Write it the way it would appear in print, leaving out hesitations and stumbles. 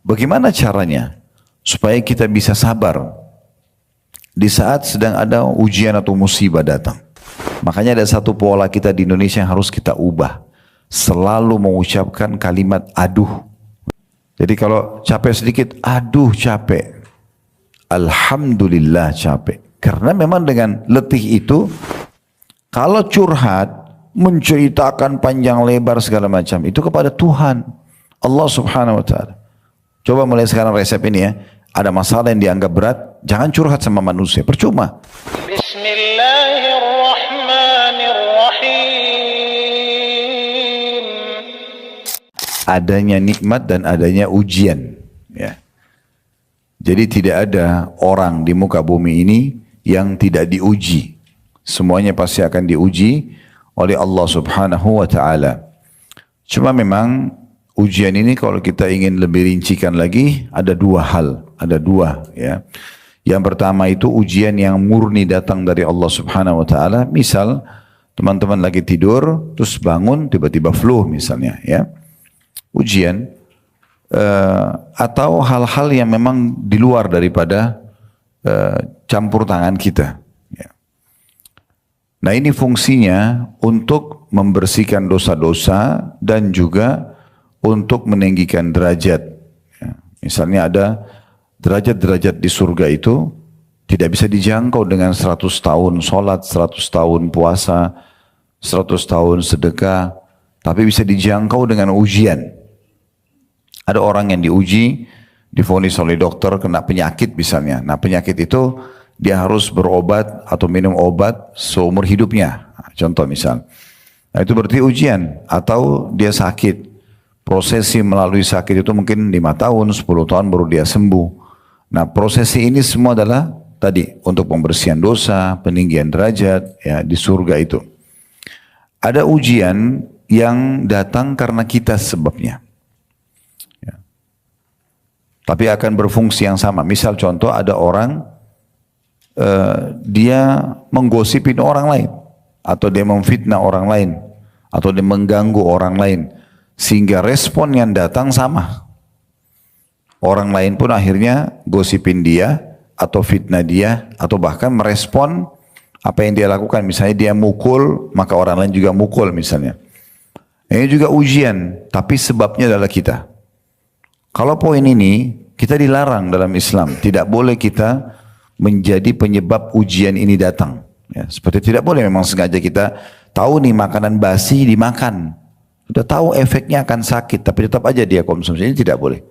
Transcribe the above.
Bagaimana caranya supaya kita bisa sabar di saat sedang ada ujian atau musibah datang? Makanya ada satu pola kita di Indonesia yang harus kita ubah. Selalu mengucapkan kalimat aduh. Jadi kalau capek sedikit, aduh capek. Alhamdulillah capek. Karena memang dengan letih itu, kalau curhat, menceritakan panjang lebar segala macam, itu kepada Tuhan. Allah subhanahu wa ta'ala. Coba mulai sekarang resep ini ya. Ada masalah yang dianggap berat, jangan curhat sama manusia, percuma. Bismillahirrahmanirrahim. Adanya nikmat dan adanya ujian. Ya. Jadi tidak ada orang di muka bumi ini yang tidak diuji. Semuanya pasti akan diuji oleh Allah subhanahu wa ta'ala. Cuma memang ujian ini kalau kita ingin lebih rincikan lagi, ada dua hal. Ada dua ya. Yang pertama itu ujian yang murni datang dari Allah subhanahu wa ta'ala. Misal teman-teman lagi tidur, terus bangun tiba-tiba flu misalnya ya. Ujian. Atau hal-hal yang memang di luar daripada campur tangan kita. Ya. Nah ini fungsinya untuk membersihkan dosa-dosa dan juga untuk meninggikan derajat. Ya. Misalnya ada derajat-derajat di surga itu tidak bisa dijangkau dengan 100 tahun sholat, 100 tahun puasa, 100 tahun sedekah, tapi bisa dijangkau dengan ujian. Ada orang yang diuji, divonis oleh dokter kena penyakit misalnya. Nah penyakit itu dia harus berobat atau minum obat seumur hidupnya. Contoh misal. Nah itu berarti ujian. Atau dia sakit. Prosesi melalui sakit itu mungkin 5 tahun, 10 tahun baru dia sembuh. Nah prosesi ini semua adalah tadi untuk pembersihan dosa, peninggian derajat ya di surga itu. Ada ujian yang datang karena kita sebabnya. Tapi akan berfungsi yang sama. Misal contoh ada orang dia menggosipin orang lain. Atau dia memfitnah orang lain. Atau dia mengganggu orang lain. Sehingga respon yang datang sama. Orang lain pun akhirnya gosipin dia. Atau fitnah dia. Atau bahkan merespon apa yang dia lakukan. Misalnya dia mukul, maka orang lain juga mukul misalnya. Ini juga ujian. Tapi sebabnya adalah kita. Kalau poin ini, kita dilarang dalam Islam. Tidak boleh kita menjadi penyebab ujian ini datang. Ya, seperti tidak boleh memang sengaja kita tahu nih makanan basi dimakan. Sudah tahu efeknya akan sakit, tapi tetap aja dia konsumsi. Ini tidak boleh.